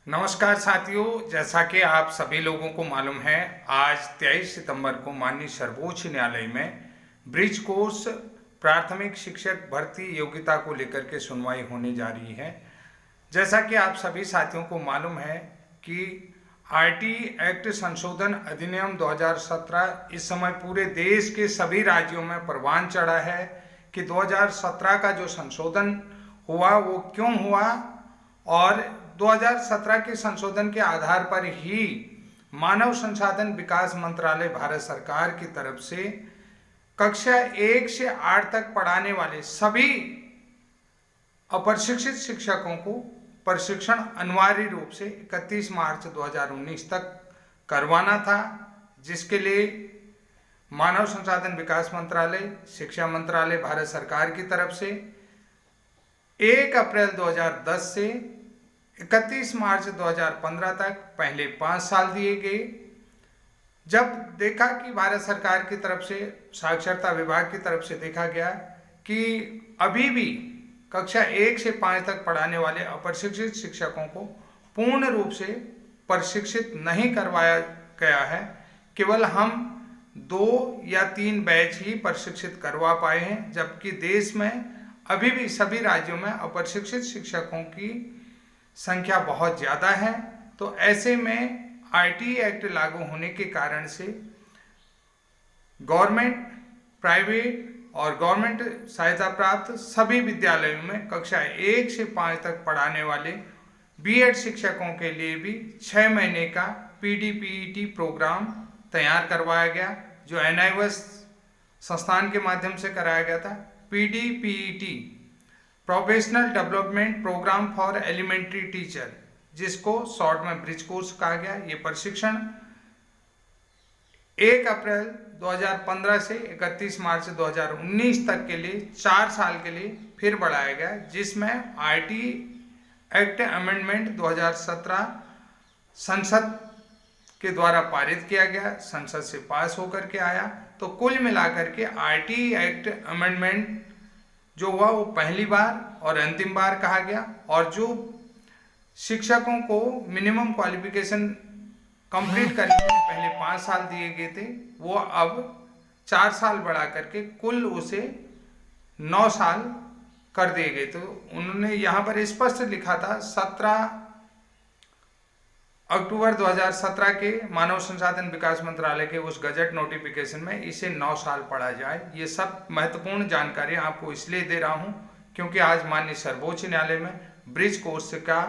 नमस्कार साथियों, जैसा कि आप सभी लोगों को मालूम है, आज 23 सितंबर को माननीय सर्वोच्च न्यायालय में ब्रिज कोर्स प्राथमिक शिक्षक भर्ती योग्यता को लेकर के सुनवाई होने जा रही है। जैसा कि आप सभी साथियों को मालूम है कि आरटी एक्ट संशोधन अधिनियम 2017 इस समय पूरे देश के सभी राज्यों में परवान चढ़ा है कि 2017 का जो संशोधन हुआ वो क्यों हुआ, और 2017 के संशोधन के आधार पर ही मानव संसाधन विकास मंत्रालय भारत सरकार की तरफ से कक्षा 1 से 8 तक पढ़ाने वाले सभी अप्रशिक्षित शिक्षकों को प्रशिक्षण अनिवार्य रूप से 31 मार्च 2019 तक करवाना था, जिसके लिए मानव संसाधन विकास मंत्रालय, शिक्षा मंत्रालय भारत सरकार की तरफ से 1 अप्रैल 2010 से 31 मार्च 2015 तक पहले 5 साल दिए गए। जब देखा कि भारत सरकार की तरफ से, साक्षरता विभाग की तरफ से देखा गया कि अभी भी कक्षा 1 से 5 तक पढ़ाने वाले अप्रशिक्षित शिक्षकों को पूर्ण रूप से प्रशिक्षित नहीं करवाया गया है, केवल हम 2 या 3 बैच ही प्रशिक्षित करवा पाए हैं, जबकि देश में अभी भी सभी राज्यों में अप्रशिक्षित शिक्षकों की संख्या बहुत ज़्यादा है। तो ऐसे में आरटी एक्ट लागू होने के कारण से गवर्नमेंट, प्राइवेट और गवर्नमेंट सहायता प्राप्त सभी विद्यालयों में कक्षा 1 से 5 तक पढ़ाने वाले बीएड शिक्षकों के लिए भी 6 महीने का पीडीपीईटी प्रोग्राम तैयार करवाया गया, जो एनआईओएस संस्थान के माध्यम से कराया गया था। PDPET, professional development programme for elementary teacher, जिसको शॉर्ट में ब्रिज कोर्स कहा गया। ये प्रशिक्षण 1 अप्रैल 2015 से 31 मार्च 2019 तक के लिए 4 साल के लिए फिर बढ़ाया गया, जिसमें आरटी एक्ट अमेंडमेंट 2017 संसद के द्वारा पारित किया गया, संसद से पास होकर के आया। तो कुल मिलाकर के आरटी एक्ट अमेंडमेंट जो हुआ वो पहली बार और अंतिम बार कहा गया, और जो शिक्षकों को मिनिमम क्वालिफिकेशन कंप्लीट करने में पहले 5 साल दिए गए थे, वो अब 4 साल बढ़ा करके कुल उसे 9 साल कर दिए गए। तो उन्होंने यहाँ पर स्पष्ट लिखा था 17 अक्टूबर 2017 के मानव संसाधन विकास मंत्रालय के उस गजट नोटिफिकेशन में इसे 9 साल पढ़ा जाए। ये सब महत्वपूर्ण जानकारी आपको इसलिए दे रहा हूँ क्योंकि आज माननीय सर्वोच्च न्यायालय में ब्रिज कोर्स का